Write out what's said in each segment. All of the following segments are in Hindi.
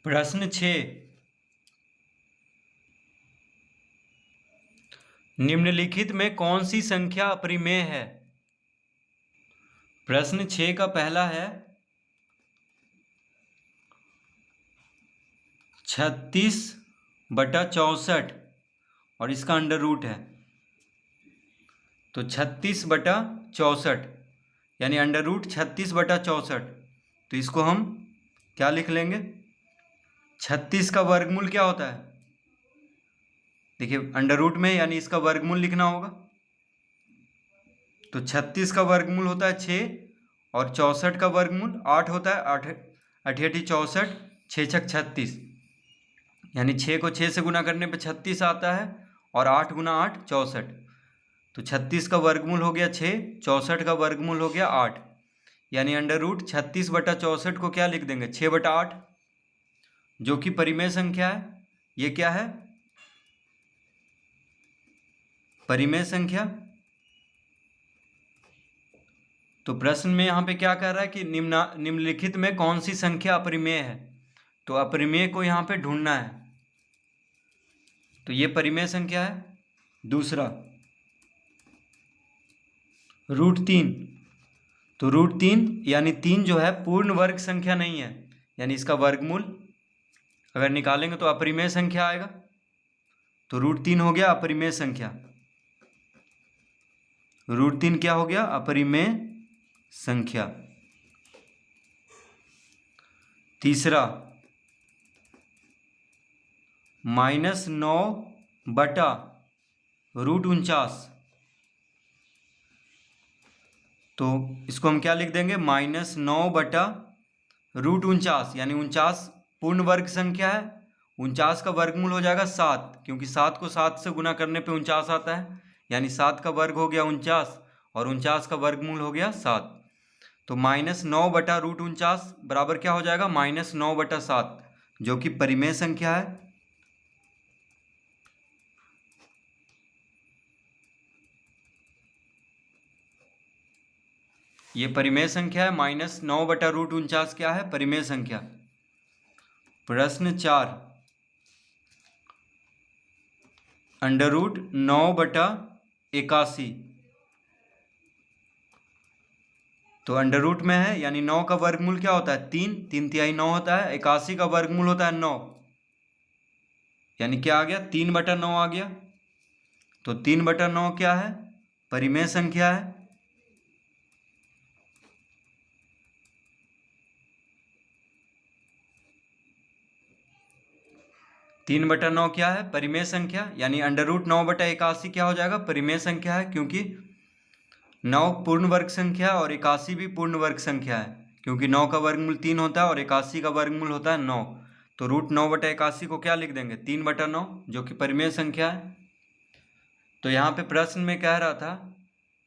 प्रश्न 6। निम्नलिखित में कौन सी संख्या अपरिमेय है? प्रश्न 6 का पहला है 36/64 और इसका अंडर रूट है। तो 36/64 यानी अंडर रूट 36/64। तो इसको हम क्या लिख लेंगे? 36 का वर्गमूल क्या होता है? देखिए अंडर रूट में यानी इसका वर्गमूल लिखना होगा। तो 36 का वर्गमूल होता है 6 और 64 का वर्गमूल 8 होता है। 8 8 64, 6 6 36 यानी 6 को 6 से गुना करने पे 36 आता है और 8 गुना 8 64। तो 36 का वर्गमूल हो गया 6, 64 का वर्गमूल हो गया 8 यानी अंडर रूट 36/64 को क्या लिख देंगे? 6/8 जो कि परिमेय संख्या है। ये क्या है? परिमेय संख्या। तो प्रश्न में यहाँ पे क्या कह रहा है कि निम्नलिखित में कौन सी संख्या अपरिमेय है? तो अपरिमेय को यहाँ पे ढूंढना है। तो ये परिमेय संख्या है। दूसरा √3। तो √3 यानी 3 जो है पूर्ण वर्ग संख्या नहीं है, यानी इसका वर्गमूल अगर निकालेंगे तो अपरिमेय संख्या आएगा। तो √3 हो गया अपरिमेय संख्या। √3 क्या हो गया? अपरिमेय संख्या। तीसरा -9/√49। तो इसको हम क्या लिख देंगे? -9/√49 यानी 49 पूर्ण वर्ग संख्या है। 49 का वर्गमूल हो जाएगा 7, क्योंकि 7 को 7 से गुना करने पे 49 आता है। यानी 7 का वर्ग हो गया 49 और 49 का वर्गमूल हो गया 7। तो -9/√49 बराबर क्या हो जाएगा? -9/7 जो कि परिमेय संख्या है। ये परिमेय संख्या है। -9/√49 क्या है? परिमेय संख्या। प्रश्न 4 √9/81। तो अंडर रूट में है यानी 9 का वर्गमूल क्या होता है? 3 3 9 होता है। 81 का वर्गमूल होता है 9 यानी क्या आ गया? 3/9 आ गया। तो 3/9 क्या है? परिमेय संख्या है। तीन बटा नौ क्या है? परिमेय संख्या। यानी अंडर रूट 9/81 क्या हो जाएगा? परिमेय संख्या है, क्योंकि 9 पूर्ण वर्ग संख्या और 81 भी पूर्ण वर्ग संख्या है, क्योंकि 9 का वर्गमूल 3 होता है और 81 का वर्गमूल होता है 9। तो √9/81 को क्या लिख देंगे? 3/9 जो कि परिमेय संख्या है। तो यहाँ पे प्रश्न में कह रहा था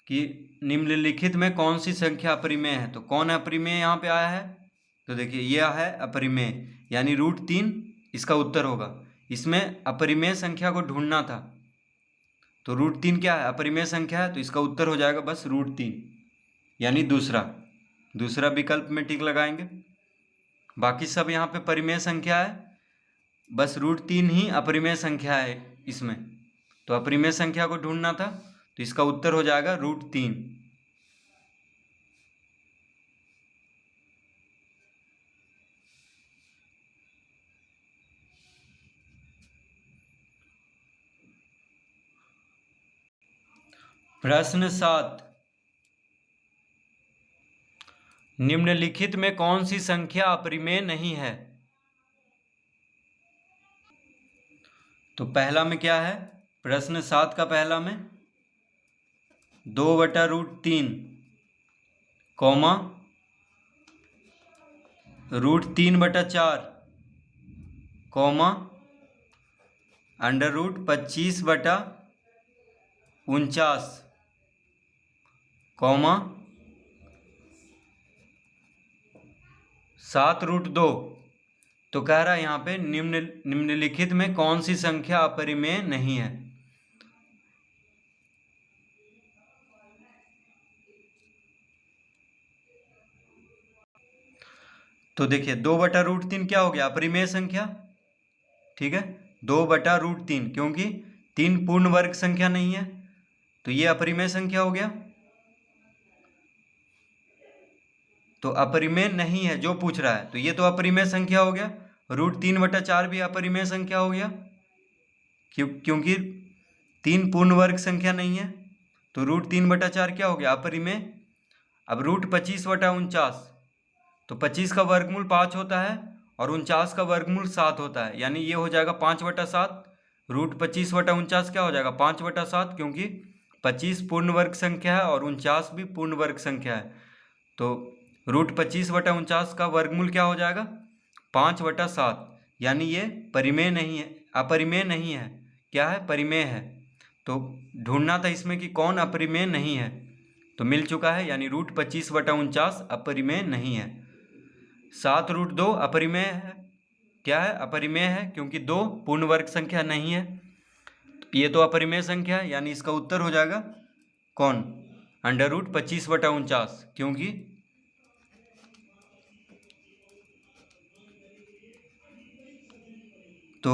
कि निम्नलिखित में कौन सी संख्या अपरिमेय है। तो कौन अपरिमेय यहाँ पे आया है? तो देखिए यह है अपरिमेय, यानी √3 इसका उत्तर होगा। इसमें अपरिमेय संख्या को ढूंढना था। तो √3 क्या है? अपरिमेय संख्या है, तो इसका उत्तर हो जाएगा बस √3 यानी दूसरा विकल्प में टिक लगाएंगे। बाकी सब यहाँ पे परिमेय संख्या है, बस √3 ही अपरिमेय संख्या है इसमें। तो अपरिमेय संख्या को ढूंढना था, तो इसका उत्तर हो जाएगा √3। प्रश्न 7 निम्नलिखित में कौन सी संख्या अपरिमेय नहीं है? तो पहला में क्या है? प्रश्न 7 का पहला में 2/√3 कॉमा √3/4 कॉमा √25/49 कॉमा 7√2। तो कह रहा है यहाँ पे निम्नलिखित में कौन सी संख्या अपरिमेय नहीं है? तो देखिए 2/√3 क्या हो गया? अपरिमेय संख्या। ठीक है, 2/√3, क्योंकि 3 पूर्ण वर्ग संख्या नहीं है तो ये अपरिमेय संख्या हो गया। तो अपरिमेय नहीं है जो पूछ रहा है, तो ये तो अपरिमेय संख्या हो गया। √3/4 भी अपरिमेय संख्या हो गया, क्योंकि 3 पूर्ण वर्ग संख्या नहीं है। तो √3/4 क्या हो गया? अपरिमेय। अब √25/49, तो 25 का वर्गमूल 5 होता है और 49 का वर्गमूल 7 होता है, यानी ये हो जाएगा 5/7। √25/49 क्या हो जाएगा? 5/7, क्योंकि 25 पूर्ण वर्ग संख्या है और 49 भी पूर्ण वर्ग संख्या है। तो √25/49 का वर्गमूल क्या हो जाएगा? 5/7, यानी ये परिमेय नहीं है, अपरिमेय नहीं है। क्या है? परिमेय है। तो ढूंढना था इसमें कि कौन अपरिमेय नहीं है, तो मिल चुका है, यानी √25/49 अपरिमेय नहीं है। 7√2 अपरिमेय है। क्या है? अपरिमेय है, क्योंकि 2 पूर्ण वर्ग संख्या नहीं है। ये तो अपरिमेय संख्या है, यानी इसका उत्तर हो जाएगा कौन? √25/49, क्योंकि तो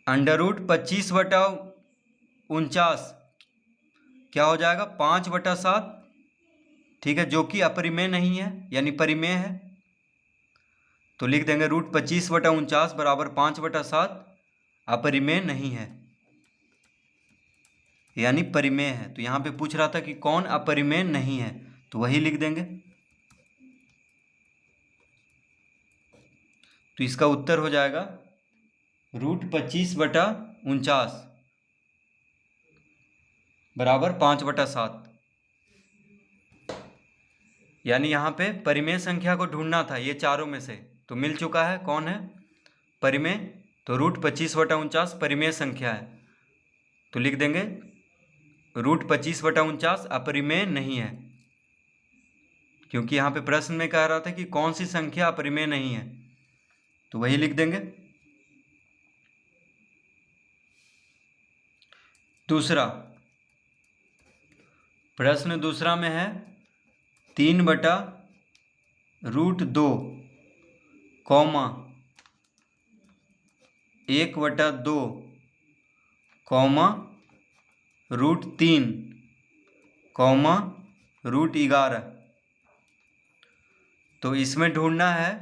√25/49 क्या हो जाएगा? 5/7। ठीक है, जो कि अपरिमेय नहीं है, यानी परिमेय है। तो लिख देंगे √25/49 बराबर 5/7 अपरिमेय नहीं है, यानी परिमेय है। तो यहाँ पे पूछ रहा था कि कौन अपरिमेय नहीं है, तो वही लिख देंगे। तो इसका उत्तर हो जाएगा √25/49 बराबर 5/7, यानी यहाँ पे परिमेय संख्या को ढूंढना था ये चारों में से, तो मिल चुका है। कौन है परिमेय? तो √25/49 परिमेय संख्या है, तो लिख देंगे √25/49 अपरिमेय नहीं है, क्योंकि यहाँ पे प्रश्न में कह रहा था कि कौन सी संख्या अपरिमेय नहीं है, तो वही लिख देंगे। दूसरा प्रश्न दूसरा में है 3/√2, 1/2, √3, √11। तो इसमें ढूंढना है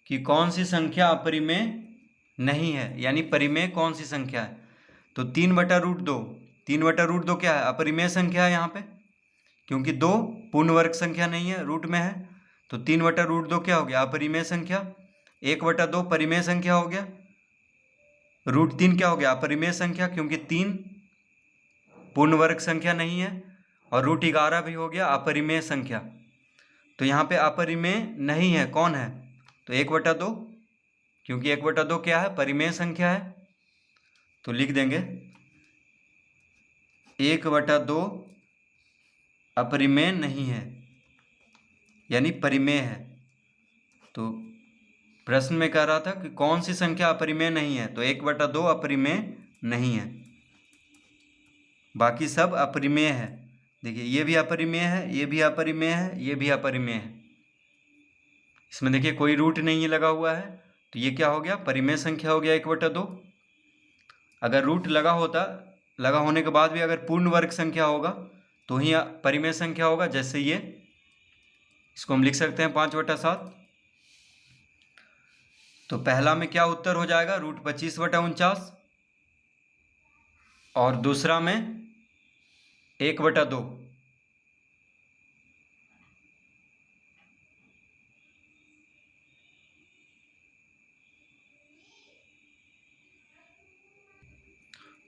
कि कौन सी संख्या अपरिमेय नहीं है, यानी परिमेय कौन सी संख्या है। तो 3/√2, 3/√2 क्या है? अपरिमेय संख्या है यहाँ पे, क्योंकि 2 पूर्ण वर्ग संख्या नहीं है, रूट में है। तो 3/√2 क्या हो गया? अपरिमेय संख्या। 1/2 परिमेय संख्या हो गया। √3 क्या हो गया? अपरिमेय संख्या, क्योंकि 3 पूर्ण वर्ग संख्या नहीं है। और √11 भी हो गया अपरिमेय संख्या। तो यहाँ पे अपरिमेय नहीं है कौन है? तो 1/2, क्योंकि 1/2 क्या है? परिमेय संख्या है, तो लिख देंगे 1/2 अपरिमेय नहीं है, यानी परिमेय है। तो प्रश्न में कह रहा था कि कौन सी संख्या अपरिमेय नहीं है, तो 1/2 अपरिमेय नहीं है, बाकी सब अपरिमेय है। देखिए ये भी अपरिमेय है, ये भी अपरिमेय है, ये भी अपरिमेय है। इसमें देखिए कोई रूट नहीं लगा हुआ है, तो ये क्या हो गया? परिमेय संख्या हो गया 1/2। अगर रूट लगा होता, लगा होने के बाद भी अगर पूर्ण वर्ग संख्या होगा तो ही परिमेय संख्या होगा, जैसे ये, इसको हम लिख सकते हैं 5/7। तो पहला में क्या उत्तर हो जाएगा? √25/49, और दूसरा में 1/2।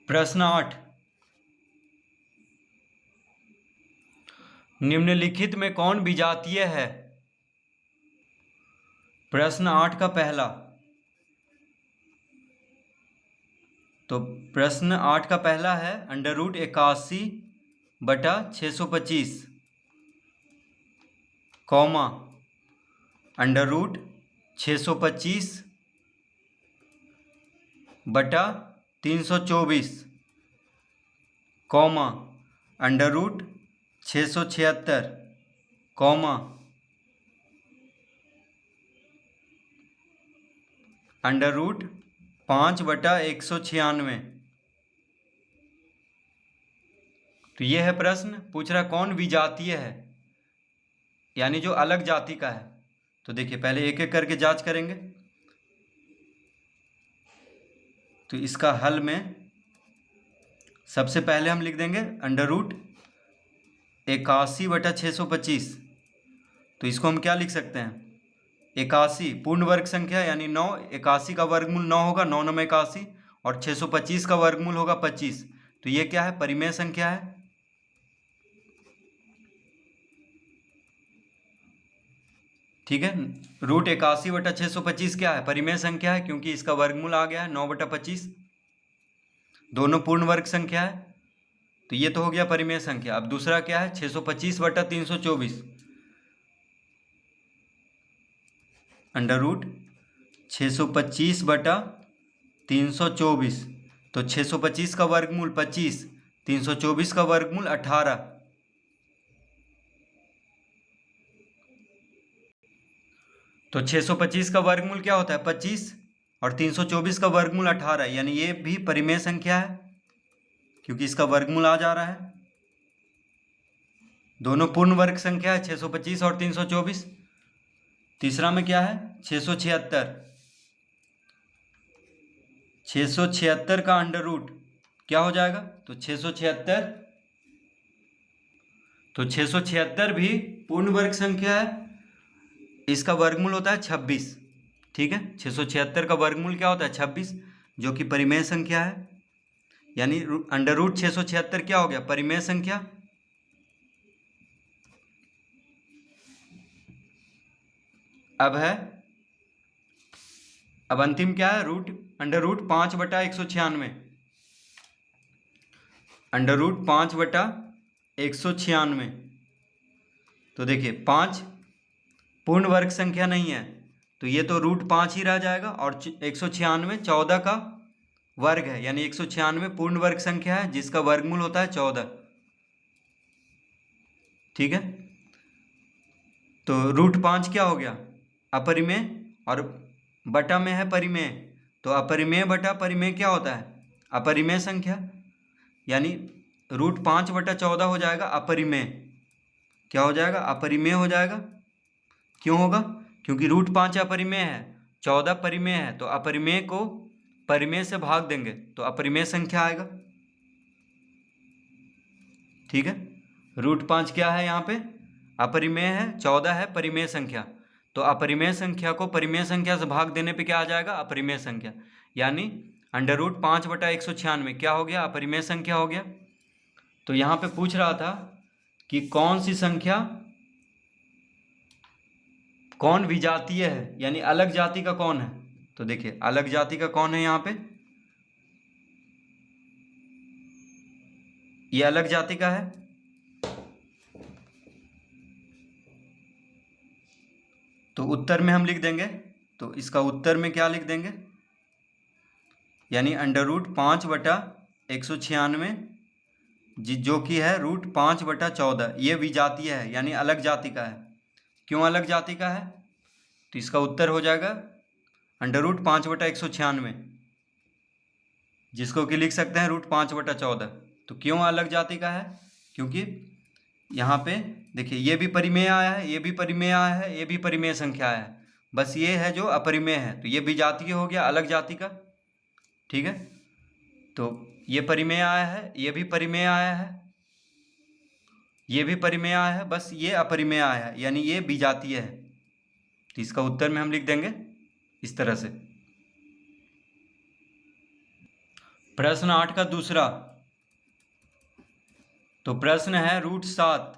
प्रश्न 8, निम्नलिखित में कौन विजातीय है? प्रश्न 8 का पहला, तो प्रश्न 8 का पहला है √81/625, कौमा √625/324, कौमा √676, कौमा √5/196। तो ये है प्रश्न, पूछ रहा कौन विजातीय है, यानी जो अलग जाति का है। तो देखिए पहले एक एक करके जांच करेंगे। तो इसका हल में सबसे पहले हम लिख देंगे √81/625। तो इसको हम क्या लिख सकते हैं, 81 पूर्ण वर्ग संख्या यानी 9, 81 का वर्गमूल 9 होगा, 9 9 81, और 625 का वर्गमूल होगा 25। तो ये क्या है, परिमेय संख्या है। ठीक है, √81/625 क्या है, परिमेय संख्या है, क्योंकि इसका वर्गमूल आ गया है 9/25। दोनों पूर्ण वर्ग संख्या है, तो ये तो हो गया परिमेय संख्या। अब दूसरा क्या है, 625/324। √625/324। तो 625 का वर्गमूल 25, 324 का वर्गमूल 18। तो 625 का वर्गमूल क्या होता है, 25, और 324 का वर्गमूल 18, यानी ये भी परिमेय संख्या है क्योंकि इसका वर्गमूल आ जा रहा है। दोनों पूर्ण वर्ग संख्या है, 625 और 324। तीसरा में क्या है, 676। 676 का अंडर रूट क्या हो जाएगा, तो 676 भी पूर्ण वर्ग संख्या है, इसका वर्गमूल होता है 26। ठीक है, 676 का वर्गमूल क्या होता है, 26, जो कि परिमेय संख्या है, यानी √676 क्या हो गया, परिमेय संख्या। अब अंतिम क्या है, √5/196। √5/196। तो देखिए 5 पूर्ण वर्ग संख्या नहीं है, तो ये तो √5 ही रह जाएगा, और 196 14 का वर्ग है, यानी 196 पूर्ण वर्ग संख्या है जिसका वर्गमूल होता है 14। ठीक है, तो √5 क्या हो गया, अपरिमेय, और बटा में है परिमेय। तो अपरिमेय बटा परिमेय क्या होता है, अपरिमेय संख्या, यानी √5/14 हो जाएगा अपरिमेय। क्या हो जाएगा, अपरिमेय हो जाएगा। क्यों होगा, क्योंकि √5 अपरिमेय है, 14 परिमेय है, तो अपरिमेय को परिमेय से भाग देंगे तो अपरिमेय संख्या आएगा। ठीक है, √5 क्या है, यहाँ पे अपरिमेय है, 14 है परिमेय संख्या, तो अपरिमेय संख्या को परिमेय संख्या से भाग देने पे क्या आ जाएगा, अपरिमेय संख्या, यानी √5/196 क्या हो गया, अपरिमेय संख्या हो गया। तो यहाँ पे पूछ रहा था कि कौन सी संख्या कौन विजातीय है, यानी अलग जाति का कौन है। तो देखिए अलग जाति का कौन है, यहाँ पे ये अलग जाति का है। तो उत्तर में हम लिख देंगे, तो इसका उत्तर में क्या लिख देंगे, यानी √5/196 जो कि है √5/14, ये विजातीय है, यानी अलग जाति का है। क्यों अलग जाति का है, तो इसका उत्तर हो जाएगा √5/196, जिसको कि लिख सकते हैं √5/14। तो क्यों अलग जाति का है, क्योंकि यहाँ पे देखिए ये भी परिमेय आया है, ये भी परिमेय आया है, ये भी परिमेय संख्या आया है, बस ये है जो अपरिमेय है, तो ये विजातीय हो गया, अलग जाति का। ठीक है, तो ये परिमेय आया है, ये भी परिमेय आया है, ये भी परिमेय आया है, बस ये अपरिमेय आया है, यानी ये विजातीय है। तो इसका उत्तर में हम लिख देंगे इस तरह से। प्रश्न 8 का दूसरा, तो प्रश्न है √7,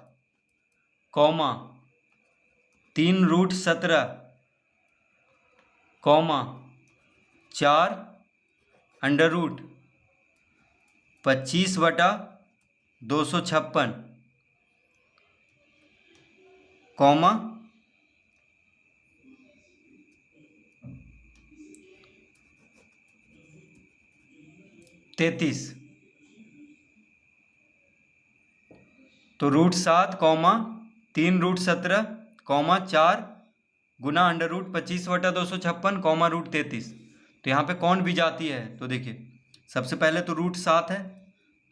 3√17, 4 √25/256, 33। तो √7, 3√17, 4 गुना √25/256, √33। तो यहाँ पे कौन विजातीय है, तो देखिए सबसे पहले तो रूट 7 है,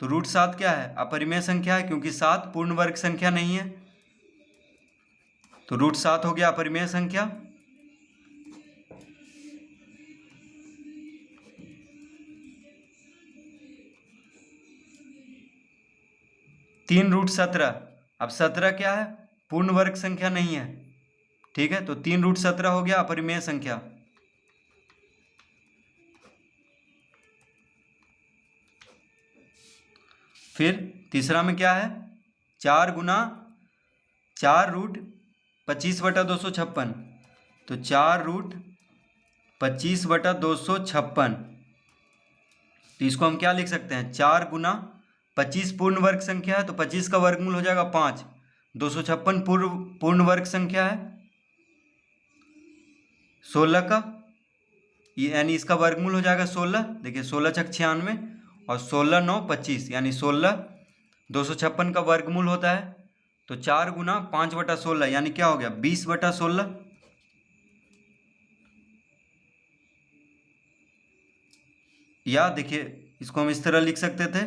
तो रूट 7 क्या है, अपरिमेय संख्या है, क्योंकि 7 पूर्ण वर्ग संख्या नहीं है, तो रूट 7 हो गया अपरिमेय संख्या। तीन रूट 17, अब 17 क्या है, पूर्ण वर्ग संख्या नहीं है, ठीक है, तो 3 रूट 17 हो गया अपरिमेय संख्या। फिर तीसरा में क्या है, 4 गुना 4 रूट 25/256, तो 4 रूट 25/256, तो इसको हम क्या लिख सकते हैं, 4 गुना 25 पूर्ण वर्ग संख्या है, तो 25 का वर्गमूल हो जाएगा 5, 256 पूर्ण वर्ग संख्या है, 16 का यानी इसका वर्गमूल हो जाएगा 16, देखिए 16 छक 96 और 16 9 25 यानी 16, 256 का वर्गमूल होता है, तो 4 गुना 5/16 यानी क्या हो गया 20/16, या देखिए इसको हम इस तरह लिख सकते थे,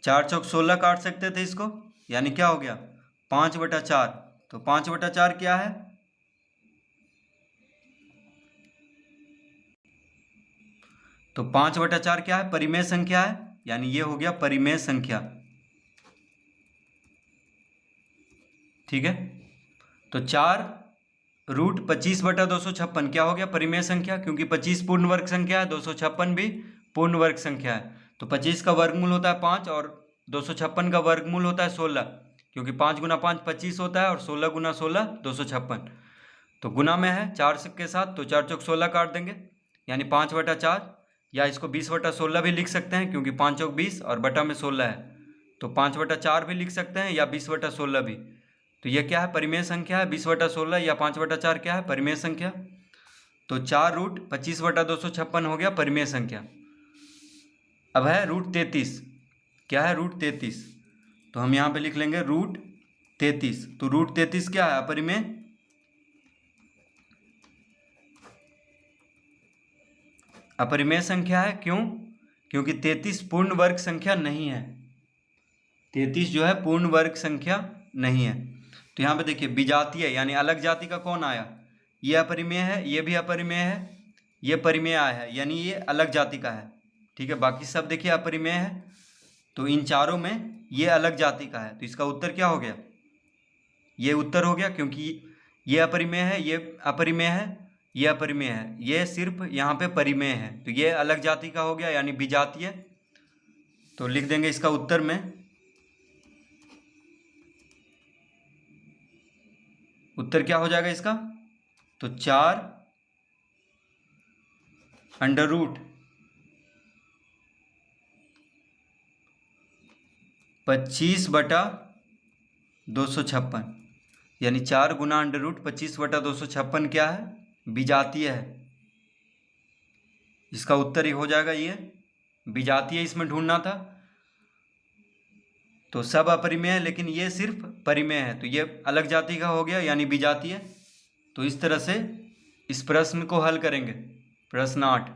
4 चौक 16 काट सकते थे इसको, यानी क्या हो गया 5/4, तो 5/4 क्या है, तो 5/4 क्या है, परिमेय संख्या है, यानी ये हो गया परिमेय संख्या, ठीक है। तो 4 रूट 25/256 क्या हो गया परिमेय संख्या, क्योंकि 25 पूर्ण वर्ग संख्या है, 256 भी पूर्ण वर्ग संख्या है, तो 25 का वर्गमूल होता है 5 और 256 का वर्गमूल होता है 16, क्योंकि 5 गुना 5 25 होता है और 16 गुना 16 256, तो गुना में है 4 के साथ, तो 4 चौक 16 काट देंगे यानी 5/4, या इसको 20/16 भी लिख सकते हैं, क्योंकि 5 चौक 20 और बटा में 16 है, तो 5/4 भी लिख सकते हैं या 20/16 भी, तो यह क्या है परिमेय संख्या है, 20/16 या 5/4 क्या है परिमेय संख्या, तो 4 रूट 25/256 हो गया परिमेय संख्या। अब है रूट 33, क्या है रूट 33, तो हम यहाँ पे लिख लेंगे रूट 33, तो रूट 33 क्या है अपरिमेय, अपरिमेय संख्या है, क्यों, क्योंकि 33 पूर्ण वर्ग संख्या नहीं है, 33 जो है पूर्ण वर्ग संख्या नहीं है, तो यहाँ पे देखिए विजातीय यानी अलग जाति का कौन आया, ये अपरिमेय है, ये भी अपरिमेय है, ये परिमेय आया है, यानी ये अलग जाति का है, ठीक है, बाकी सब देखिए अपरिमेय है, तो इन चारों में ये अलग जाति का है, तो इसका उत्तर क्या हो गया, ये उत्तर हो गया, क्योंकि ये अपरिमेय है, ये अपरिमेय है, ये अपरिमेय है, ये सिर्फ यहाँ पे परिमेय है, तो ये अलग जाति का हो गया यानी विजातीय, तो लिख देंगे इसका उत्तर में, उत्तर क्या हो जाएगा इसका, तो 4 अंडर रूट 25/256 यानी 4 गुना अंडर रूट 25/256 क्या है विजातीय है, इसका उत्तर ही हो जाएगा ये विजातीय, इसमें ढूंढना था, तो सब अपरिमेय है लेकिन ये सिर्फ परिमेय है, तो ये अलग जाति का हो गया यानी विजातीय, तो इस तरह से इस प्रश्न को हल करेंगे, प्रश्न 8।